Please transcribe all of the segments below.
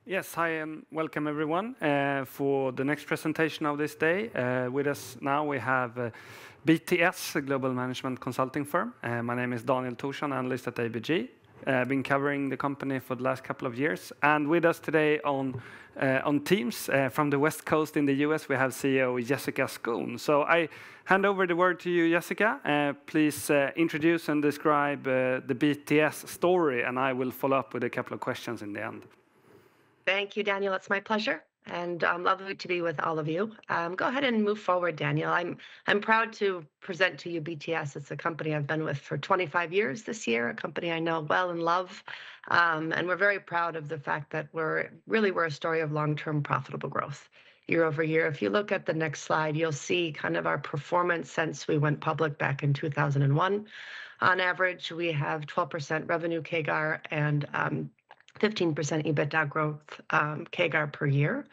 Yes, hi and welcome everyone for the next presentation of this day. With us now we have BTS, a global management consulting firm. My name is Daniel Torsson, analyst at ABG. I've been covering the company for the last couple of years. And with us today on Teams from the West Coast in the US, we have CEO Jessica Skoon. So I hand over the word to you, Jessica. Please introduce and describe the BTS story, and I will follow up with a couple of questions in the end. Thank you, Daniel. It's my pleasure, and lovely to be with all of you. Go ahead and move forward, Daniel. I'm proud to present to you BTS. It's a company I've been with for 25 years this year, a company I know well and love, and we're very proud of the fact that we're a story of long-term profitable growth year over year. If you look at the next slide, you'll see kind of our performance since we went public back in 2001. On average, we have 12% revenue CAGR and 15% EBITDA growth CAGR per year.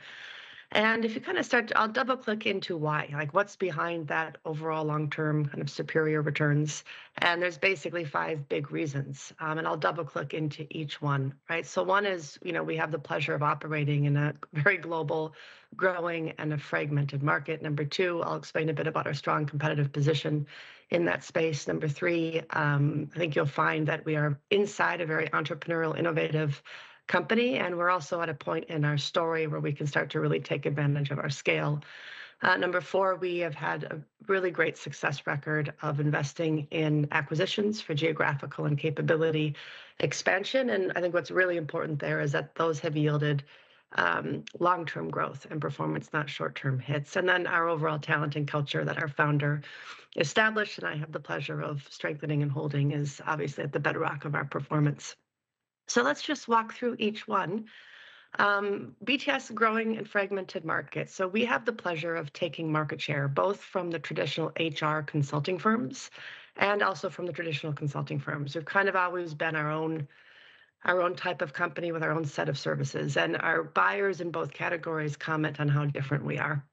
And if you kind of start, I'll double click into why, like what's behind that overall long-term kind of superior returns. And there's basically 5 big reasons. And I'll double click into each one, right? So one is, we have the pleasure of operating in a very global, growing and a fragmented market. Number 2, I'll explain a bit about our strong competitive position in that space. Number 3, I think you'll find that we are inside a very entrepreneurial, innovative company, and we're also at a point in our story where we can start to really take advantage of our scale. Number 4, we have had a really great success record of investing in acquisitions for geographical and capability expansion, and I think what's really important there is that those have yielded long-term growth and performance, not short-term hits. And then our overall talent and culture that our founder established, and I have the pleasure of strengthening and holding, is obviously at the bedrock of our performance. So let's just walk through each one. BTS growing and fragmented markets. So we have the pleasure of taking market share, both from the traditional HR consulting firms and also from the traditional consulting firms. We've kind of always been our own type of company with our own set of services, and our buyers in both categories comment on how different we are.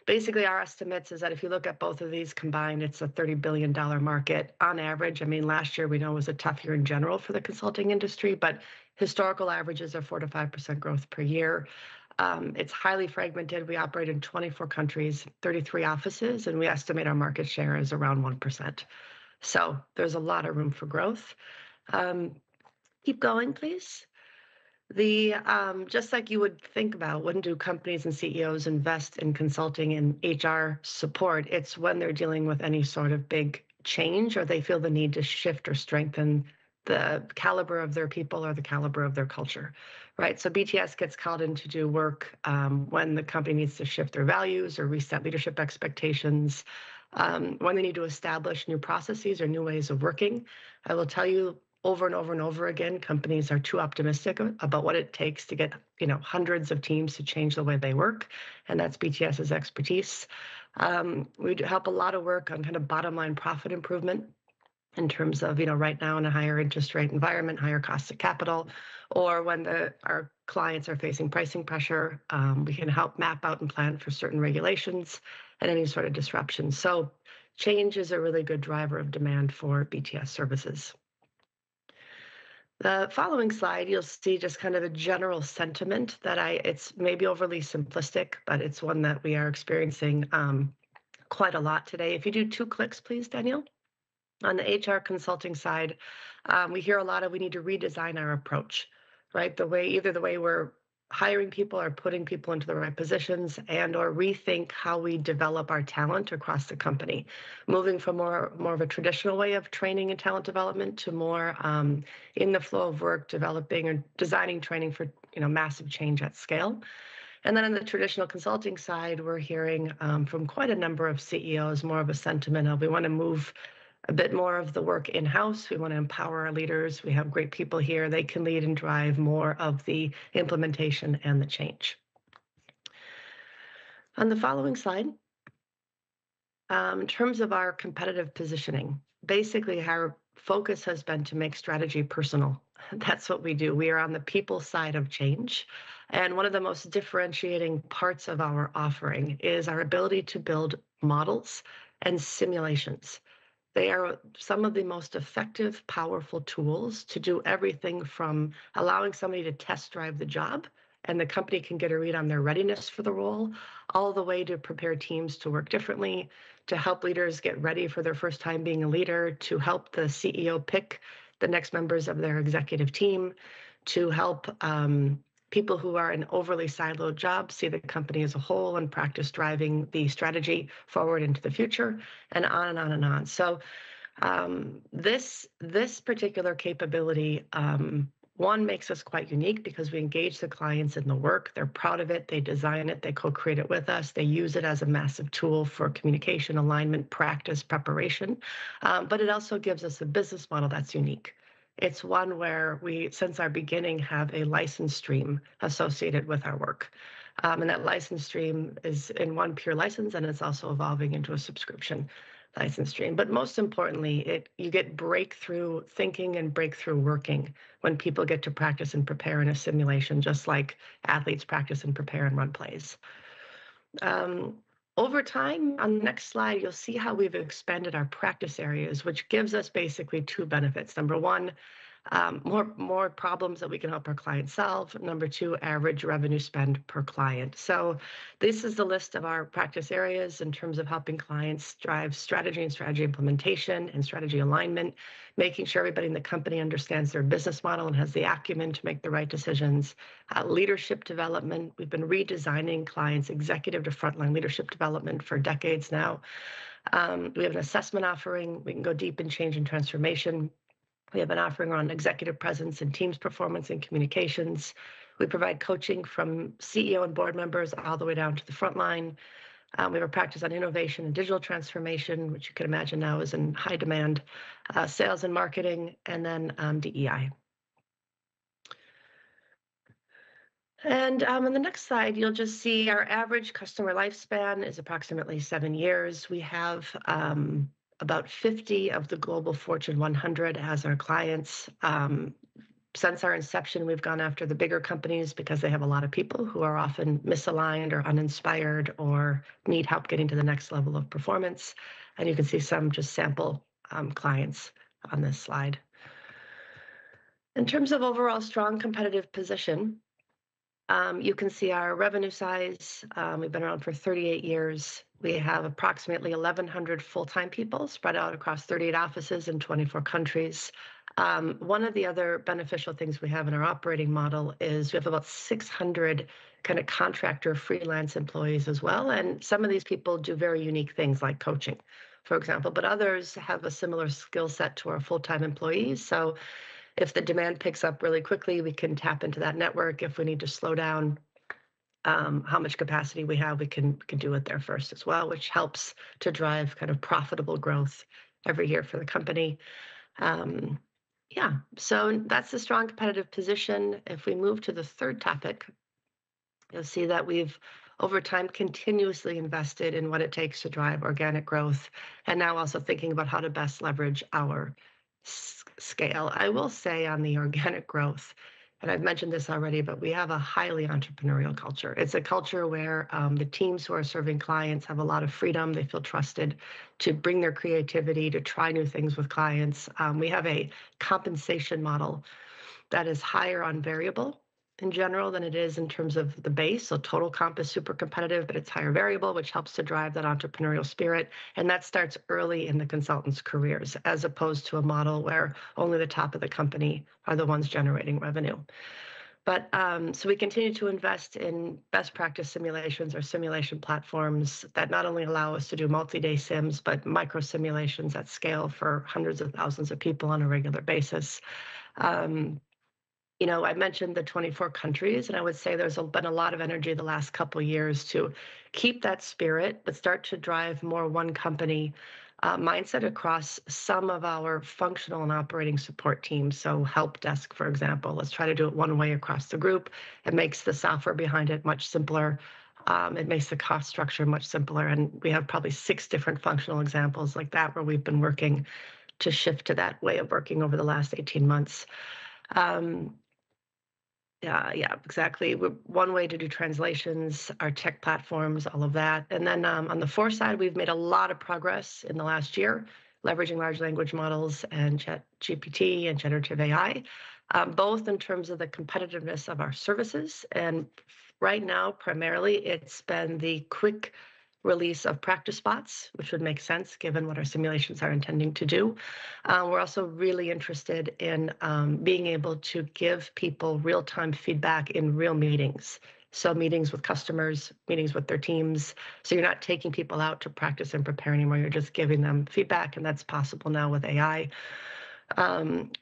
Basically, our estimates is that if you look at both of these combined, it's a $30 billion market on average. I mean, last year we know was a tough year in general for the consulting industry, but historical averages are 4 to 5% growth per year. It's highly fragmented. We operate in 24 countries, 33 offices, and we estimate our market share is around 1%. So there's a lot of room for growth. Keep going, please. Just like you would think about, when do companies and CEOs invest in consulting and HR support? It's when they're dealing with any sort of big change, or they feel the need to shift or strengthen the caliber of their people or the caliber of their culture, right? So BTS gets called in to do work when the company needs to shift their values or reset leadership expectations, when they need to establish new processes or new ways of working. I will tell you, over and over and over again, companies are too optimistic about what it takes to get, hundreds of teams to change the way they work, and that's BTS's expertise. We help a lot of work on kind of bottom line profit improvement in terms of, right now in a higher interest rate environment, higher cost of capital, or when our clients are facing pricing pressure, we can help map out and plan for certain regulations and any sort of disruption. So change is a really good driver of demand for BTS services. The following slide, you'll see just kind of a general sentiment that it's maybe overly simplistic, but it's one that we are experiencing quite a lot today. If you do 2 clicks, please, Daniel. On the HR consulting side, we hear a lot of we need to redesign our approach, right? Either the way we're hiring people or putting people into the right positions, and or rethink how we develop our talent across the company, moving from more of a traditional way of training and talent development to more in the flow of work, developing or designing training for massive change at scale. And then on the traditional consulting side, we're hearing from quite a number of CEOs more of a sentiment of we want to move a bit more of the work in-house. We want to empower our leaders. We have great people here. They can lead and drive more of the implementation and the change. On the following slide, in terms of our competitive positioning, basically our focus has been to make strategy personal. That's what we do. We are on the people side of change. And one of the most differentiating parts of our offering is our ability to build models and simulations They are some of the most effective, powerful tools to do everything from allowing somebody to test drive the job, and the company can get a read on their readiness for the role, all the way to prepare teams to work differently, to help leaders get ready for their first time being a leader, to help the CEO pick the next members of their executive team, to help people who are in overly siloed jobs see the company as a whole and practice driving the strategy forward into the future, and on and on and on. So this particular capability, one, makes us quite unique because we engage the clients in the work. They're proud of it. They design it. They co-create it with us. They use it as a massive tool for communication, alignment, practice, preparation. But it also gives us a business model that's unique. It's one where we, since our beginning, have a license stream associated with our work. And that license stream is in one pure license, and it's also evolving into a subscription license stream. But most importantly, you get breakthrough thinking and breakthrough working when people get to practice and prepare in a simulation, just like athletes practice and prepare and run plays. Over time, on the next slide, you'll see how we've expanded our practice areas, which gives us basically two benefits. Number one, more problems that we can help our clients solve. Number two, average revenue spend per client. So this is the list of our practice areas in terms of helping clients drive strategy and strategy implementation and strategy alignment, making sure everybody in the company understands their business model and has the acumen to make the right decisions. Leadership development. We've been redesigning clients' executive to frontline leadership development for decades now. We have an assessment offering. We can go deep in change and transformation. We have an offering around executive presence and teams performance and communications. We provide coaching from CEO and board members all the way down to the front line. We have a practice on innovation and digital transformation, which you can imagine now is in high demand, sales and marketing, and then DEI. And on the next slide, you'll just see our average customer lifespan is approximately 7 years. We have about 50 of the global Fortune 100 as our clients. Since our inception, we've gone after the bigger companies because they have a lot of people who are often misaligned or uninspired or need help getting to the next level of performance. And you can see some just sample clients on this slide. In terms of overall strong competitive position, you can see our revenue size. We've been around for 38 years. We have approximately 1,100 full-time people spread out across 38 offices in 24 countries. One of the other beneficial things we have in our operating model is we have about 600 kind of contractor freelance employees as well. And some of these people do very unique things like coaching, for example, but others have a similar skill set to our full-time employees. So if the demand picks up really quickly, we can tap into that network. If we need to slow down how much capacity we have, we can do it there first as well, which helps to drive kind of profitable growth every year for the company. Yeah, so that's the strong competitive position. If we move to the third topic, you'll see that we've over time continuously invested in what it takes to drive organic growth, and now also thinking about how to best leverage our scale. I will say on the organic growth, and I've mentioned this already, but we have a highly entrepreneurial culture. It's a culture where the teams who are serving clients have a lot of freedom. They feel trusted to bring their creativity, to try new things with clients. We have a compensation model that is higher on variable in general than it is in terms of the base. So total comp is super competitive, but it's higher variable, which helps to drive that entrepreneurial spirit. And that starts early in the consultants' careers, as opposed to a model where only the top of the company are the ones generating revenue. But so we continue to invest in best practice simulations or simulation platforms that not only allow us to do multi-day sims, but micro simulations at scale for hundreds of thousands of people on a regular basis. You know, I mentioned the 24 countries, and I would say there's been a lot of energy the last couple of years to keep that spirit, but start to drive more one company mindset across some of our functional and operating support teams. So help desk, for example, let's try to do it one way across the group. It makes the software behind it much simpler. It makes the cost structure much simpler. And we have probably 6 different functional examples like that where we've been working to shift to that way of working over the last 18 months. Yeah, exactly. One way to do translations, our tech platforms, all of that. And then on the force side, we've made a lot of progress in the last year. leveraging large language models and ChatGPT and generative AI, both in terms of the competitiveness of our services. And right now, primarily, it's been the quick release of practice spots, which would make sense given what our simulations are intending to do. We're also really interested in being able to give people real-time feedback in real meetings. So meetings with customers, meetings with their teams. So you're not taking people out to practice and prepare anymore. You're just giving them feedback, and that's possible now with AI.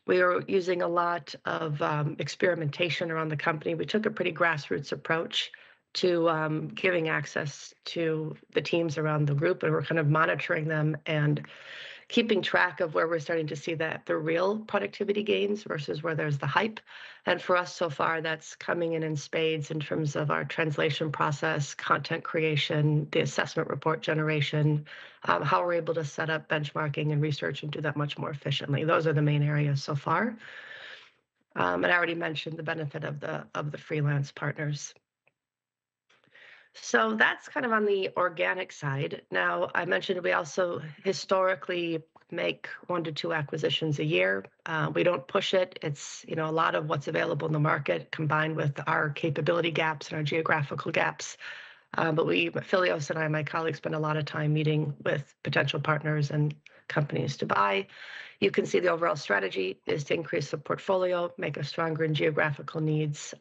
We are using a lot of experimentation around the company. We took a pretty grassroots approach to giving access to the teams around the group, and we're kind of monitoring them and keeping track of where we're starting to see that the real productivity gains versus where there's the hype. And for us so far, that's coming in spades in terms of our translation process, content creation, the assessment report generation, how we're able to set up benchmarking and research and do that much more efficiently. Those are the main areas so far. And I already mentioned the benefit of the freelance partners. So that's kind of on the organic side. Now, I mentioned we also historically make 1 to 2 acquisitions a year. We don't push it. It's a lot of what's available in the market combined with our capability gaps and our geographical gaps. But Philios and I, my colleagues, spend a lot of time meeting with potential partners and companies to buy. You can see the overall strategy is to increase the portfolio, make us stronger in geographical needs.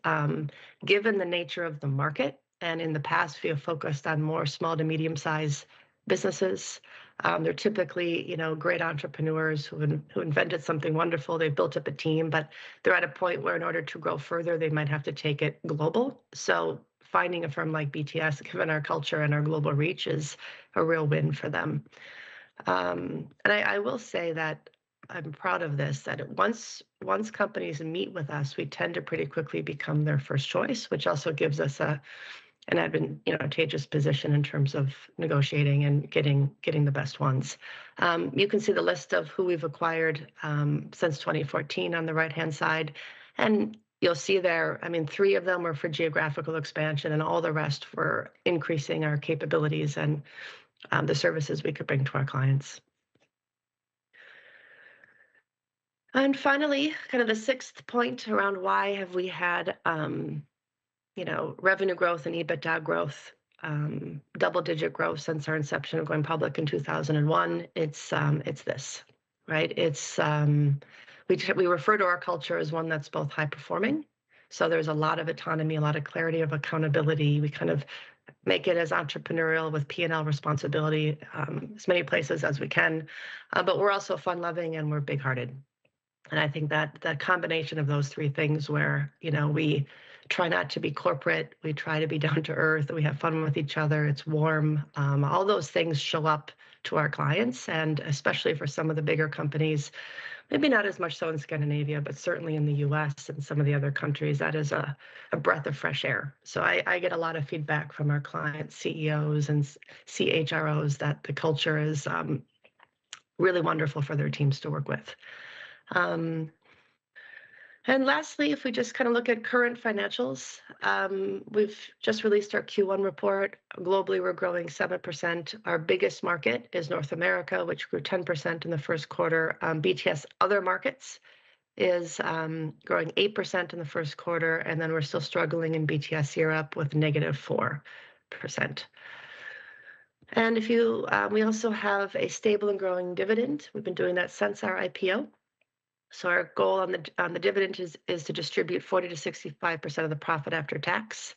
Given the nature of the market, and in the past, we have focused on more small to medium-sized businesses. They're typically, great entrepreneurs who invented something wonderful. They've built up a team, but they're at a point where in order to grow further, they might have to take it global. So finding a firm like BTS, given our culture and our global reach, is a real win for them. And I will say that I'm proud of this, that once companies meet with us, we tend to pretty quickly become their first choice, which also gives us an advantageous position in terms of negotiating and getting the best ones. You can see the list of who we've acquired since 2014 on the right-hand side, and you'll see there, 3 of them were for geographical expansion, and all the rest for increasing our capabilities and the services we could bring to our clients. And finally, kind of the 6th point around why have we had revenue growth and EBITDA growth, double-digit growth since our inception of going public in 2001. It's this, right? It's we refer to our culture as one that's both high performing. So there's a lot of autonomy, a lot of clarity of accountability. We kind of make it as entrepreneurial with P&L responsibility as many places as we can. But we're also fun-loving and we're big-hearted. And I think that that combination of those 3 things where, we try not to be corporate, we try to be down to earth, we have fun with each other, it's warm, all those things show up to our clients, and especially for some of the bigger companies, maybe not as much so in Scandinavia, but certainly in the US and some of the other countries, that is a breath of fresh air. So I get a lot of feedback from our clients, CEOs and CHROs, that the culture is really wonderful for their teams to work with. And lastly, if we just kind of look at current financials, we've just released our Q1 report. Globally, we're growing 7%. Our biggest market is North America, which grew 10% in the first quarter. BTS other markets is growing 8% in the first quarter, and then we're still struggling in BTS Europe with -4%. And if we also have a stable and growing dividend. We've been doing that since our IPO. So our goal on the dividend is to distribute 40 to 65% of the profit after tax.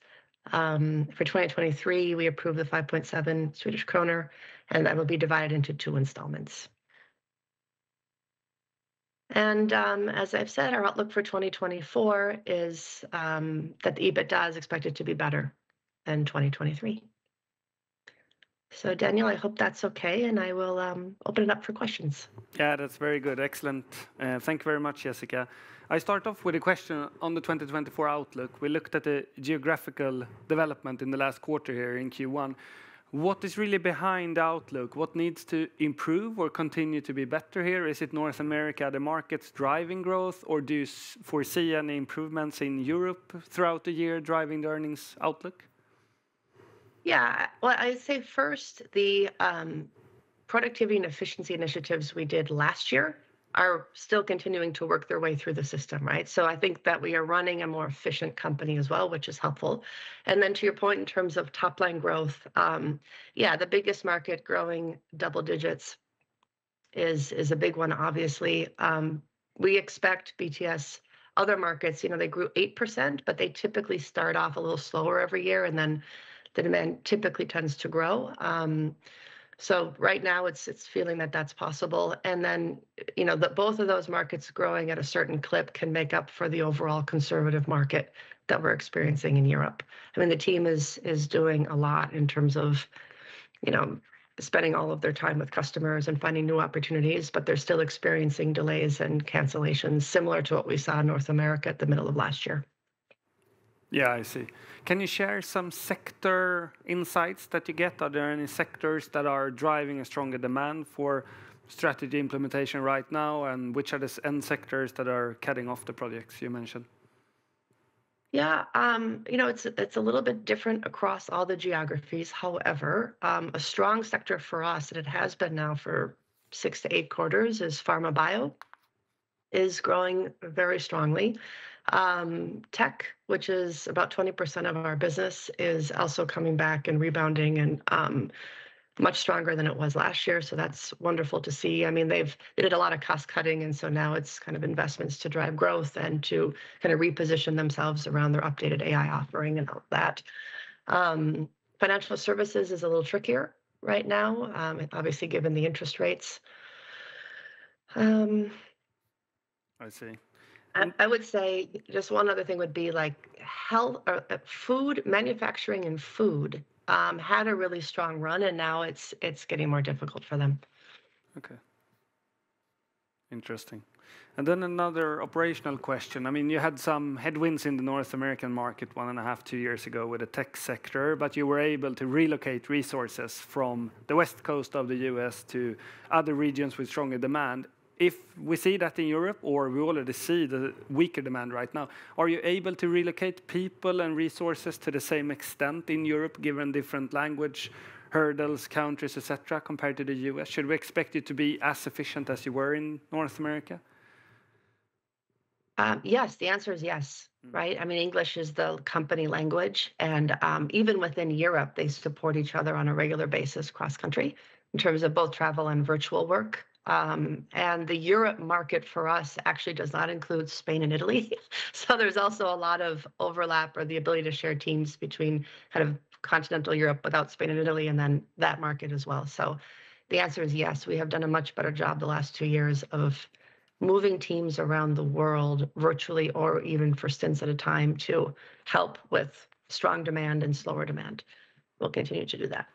For 2023, we approved the 5.7 Swedish kronor, and that will be divided into 2 installments. And as I've said, our outlook for 2024 is that the EBITDA is expected to be better than 2023. So Daniel, I hope that's okay, and I will open it up for questions. Yeah, that's very good. Excellent. Thank you very much, Jessica. I start off with a question on the 2024 outlook. We looked at the geographical development in the last quarter here in Q1. What is really behind the outlook? What needs to improve or continue to be better here? Is it North America, the markets driving growth, or do you foresee any improvements in Europe throughout the year driving the earnings outlook? Yeah, well, I'd say first the productivity and efficiency initiatives we did last year are still continuing to work their way through the system, right? So I think that we are running a more efficient company as well, which is helpful. And then to your point, in terms of top line growth, yeah, the biggest market growing double digits is a big one, obviously. We expect BTS, other markets, they grew 8%, but they typically start off a little slower every year, and then the demand typically tends to grow. So right now it's feeling that that's possible. And then, both of those markets growing at a certain clip can make up for the overall conservative market that we're experiencing in Europe. I mean, the team is doing a lot in terms of, spending all of their time with customers and finding new opportunities, but they're still experiencing delays and cancellations similar to what we saw in North America at the middle of last year. Yeah, I see. Can you share some sector insights that you get? Are there any sectors that are driving a stronger demand for strategy implementation right now? And which are the end sectors that are cutting off the projects you mentioned? Yeah, it's a little bit different across all the geographies. However, a strong sector for us, and it has been now for 6 to 8 quarters, is pharma bio, is growing very strongly. Tech, which is about 20% of our business, is also coming back and rebounding and much stronger than it was last year. So that's wonderful to see. I mean, they did a lot of cost cutting, and so now it's kind of investments to drive growth and to kind of reposition themselves around their updated AI offering and all of that. Financial services is a little trickier right now, obviously given the interest rates. I see. I would say just one other thing would be like health or food, manufacturing and food had a really strong run, and now it's getting more difficult for them. Okay. Interesting. And then another operational question. I mean, you had some headwinds in the North American market 1.5, 2 years ago with the tech sector, but you were able to relocate resources from the west coast of the US to other regions with stronger demand. If we see that in Europe, or we already see the weaker demand right now, are you able to relocate people and resources to the same extent in Europe, given different language hurdles, countries, etc., compared to the US? Should we expect you to be as efficient as you were in North America? Yes, the answer is yes, right? I mean, English is the company language, and even within Europe, they support each other on a regular basis cross-country in terms of both travel and virtual work. And the Europe market for us actually does not include Spain and Italy. So there's also a lot of overlap or the ability to share teams between kind of continental Europe without Spain and Italy, and then that market as well. So the answer is yes. We have done a much better job the last 2 years of moving teams around the world virtually or even for stints at a time to help with strong demand and slower demand. We'll continue to do that.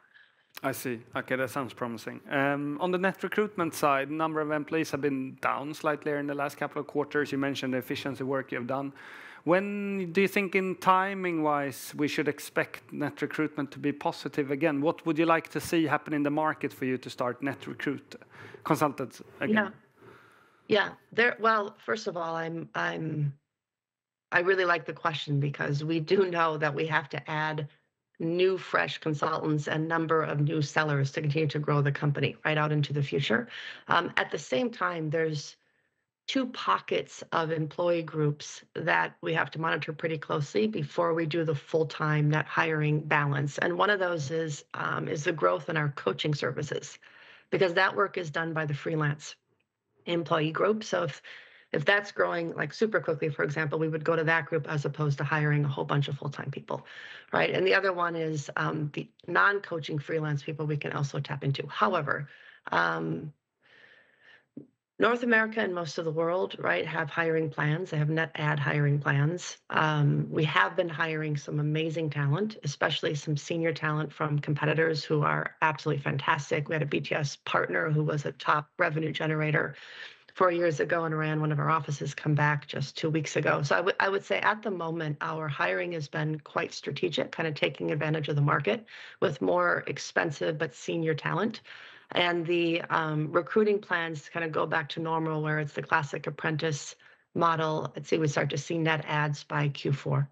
I see. Okay, that sounds promising. On the net recruitment side, number of employees have been down slightly in the last couple of quarters. You mentioned the efficiency work you've done. When do you think, in timing-wise, we should expect net recruitment to be positive again? What would you like to see happen in the market for you to start net recruit consultants again? Yeah. Well, first of all, I really like the question, because we do know that we have to add new, fresh consultants and number of new sellers to continue to grow the company right out into the future. At the same time, there's 2 pockets of employee groups that we have to monitor pretty closely before we do the full-time net hiring balance. And one of those is the growth in our coaching services, because that work is done by the freelance employee group. So if that's growing like super quickly, for example, we would go to that group as opposed to hiring a whole bunch of full-time people, right? And the other one is the non-coaching freelance people we can also tap into. However, North America and most of the world, right, have hiring plans. They have net add hiring plans. We have been hiring some amazing talent, especially some senior talent from competitors who are absolutely fantastic. We had a BTS partner who was a top revenue generator 4 years ago and ran one of our offices, come back just 2 weeks ago. So I would say at the moment, our hiring has been quite strategic, kind of taking advantage of the market with more expensive but senior talent. And the recruiting plans kind of go back to normal, where it's the classic apprentice model. I'd say we start to see net adds by Q4.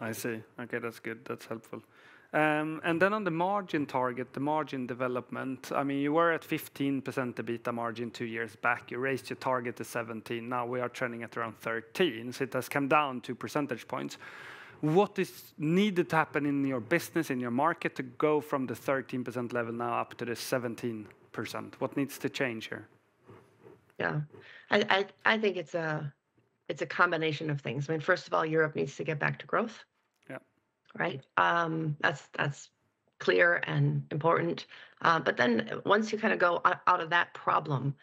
I see. Okay, that's good. That's helpful. And then on the margin target, the margin development, I mean, you were at 15% EBITDA margin 2 years back. You raised your target to 17. Now we are trending at around 13. So it has come down 2 percentage points. What is needed to happen in your business, in your market, to go from the 13% level now up to the 17%? What needs to change here? Yeah, I think it's a combination of things. I mean, first of all, Europe needs to get back to growth. Yeah. Right. That's clear and important. But then once you kind of go out of that problem,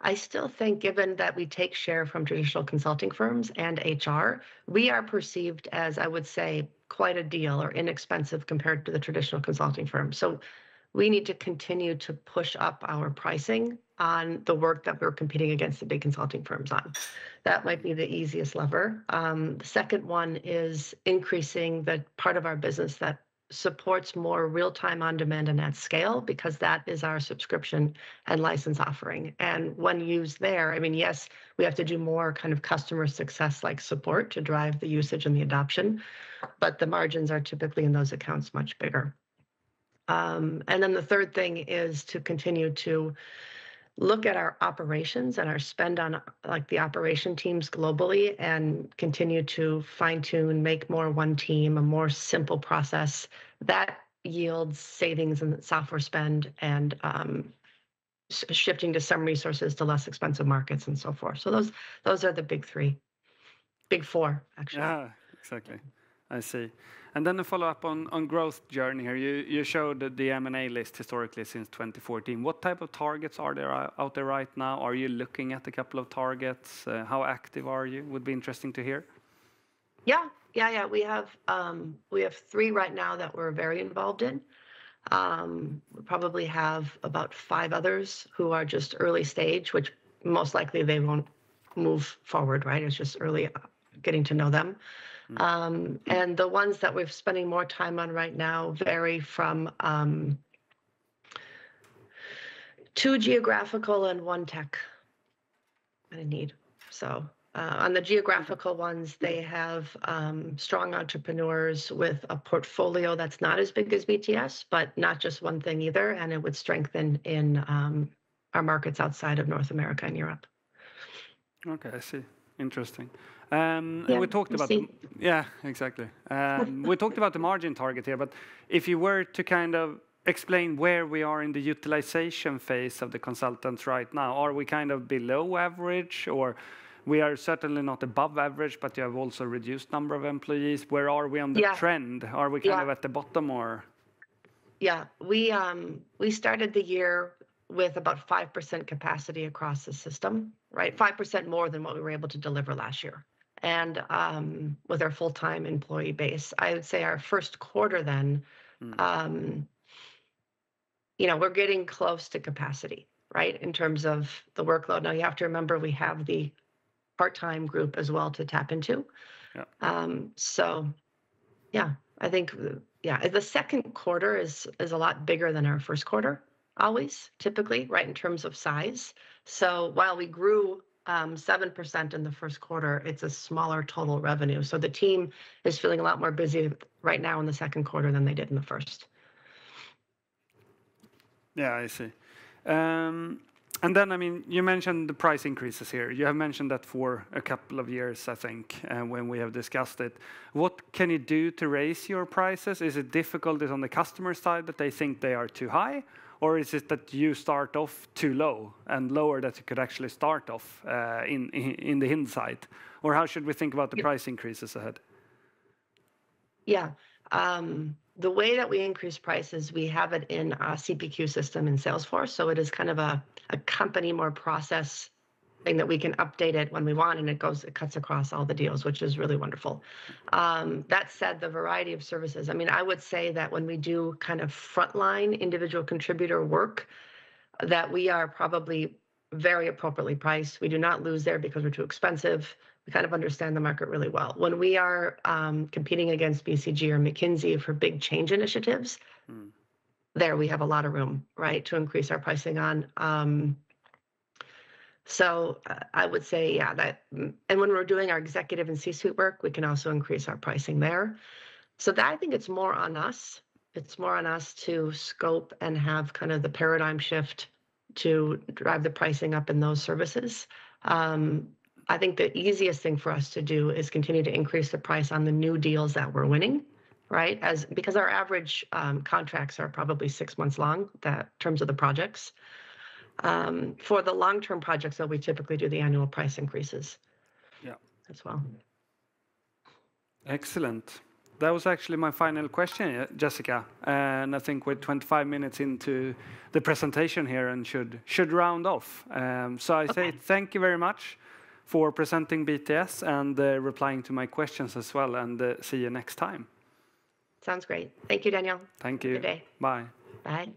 I still think, given that we take share from traditional consulting firms and HR, we are perceived as, I would say, quite a deal or inexpensive compared to the traditional consulting firms. So we need to continue to push up our pricing on the work that we're competing against the big consulting firms on. That might be the easiest lever. The second one is increasing the part of our business that supports more real-time on-demand and at scale, because that is our subscription and license offering. And when used there, I mean, yes, we have to do more kind of customer success like support to drive the usage and the adoption, but the margins are typically in those accounts much bigger. And then the third thing is to continue to look at our operations and our spend on like the operation teams globally and continue to fine tune, make more one team, a more simple process that yields savings in software spend and shifting to some resources to less expensive markets and so forth. So those are the big four, actually. Yeah, exactly. I see. And then a follow-up on growth journey here. You showed the M&A list historically since 2014. What type of targets are there out there right now? Are you looking at a couple of targets? How active are you? Would be interesting to hear. Yeah. We have 3 right now that we're very involved in. We probably have about 5 others who are just early stage, which most likely they won't move forward, right? It's just early getting to know them. And the ones that we're spending more time on right now vary from 2 geographical and 1 tech kind of need. So on the geographical ones, they have strong entrepreneurs with a portfolio that's not as big as BTS, but not just one thing either. And it would strengthen in our markets outside of North America and Europe. Okay, I see. Interesting. Yeah, we talked about exactly. We talked about the margin target here, but if you were to kind of explain where we are in the utilization phase of the consultants right now, are we kind of below average, or we are certainly not above average, but you have also reduced number of employees? Where are we on the trend? Are we kind of at the bottom, or? Yeah, we started the year with about 5% capacity across the system, right? 5% more than what we were able to deliver last year. And with our full-time employee base, I would say our first quarter then, we're getting close to capacity, right? In terms of the workload. Now you have to remember we have the part-time group as well to tap into. Yeah. I think, the second quarter is a lot bigger than our first quarter, always, typically, right, in terms of size. So while we grew 7% in the first quarter, it's a smaller total revenue. So the team is feeling a lot more busy right now in the second quarter than they did in the first. Yeah, I see. And then, I mean, you mentioned the price increases here. You have mentioned that for a couple of years, I think, when we have discussed it. What can you do to raise your prices? Is it difficulties on the customer side that they think they are too high? Or is it that you start off too low and lower that you could actually start off in the hindsight? Or how should we think about the price increases ahead? Yeah. The way that we increase prices, we have it in a CPQ system in Salesforce. So it is kind of a company more process thing that we can update it when we want, and it cuts across all the deals, which is really wonderful. That said, the variety of services, I mean, I would say that when we do kind of frontline individual contributor work, that we are probably very appropriately priced. We do not lose there because we're too expensive. We kind of understand the market really well. When we are competing against BCG or McKinsey for big change initiatives, there we have a lot of room, right, to increase our pricing on. So I would say, that, and when we're doing our executive and C-suite work, we can also increase our pricing there. So that, I think it's more on us It's more on us to scope and have kind of the paradigm shift to drive the pricing up in those services. I think the easiest thing for us to do is continue to increase the price on the new deals that we're winning, right? Because our average contracts are probably 6 months long, in terms of the projects. For the long-term projects, though, we typically do the annual price increases. Yeah. As well. Excellent. That was actually my final question, Jessica. And I think we're 25 minutes into the presentation here and should round off. So I say thank you very much for presenting BTS and replying to my questions as well. And see you next time. Sounds great. Thank you, Daniel. Thank you. Good day. Bye. Bye.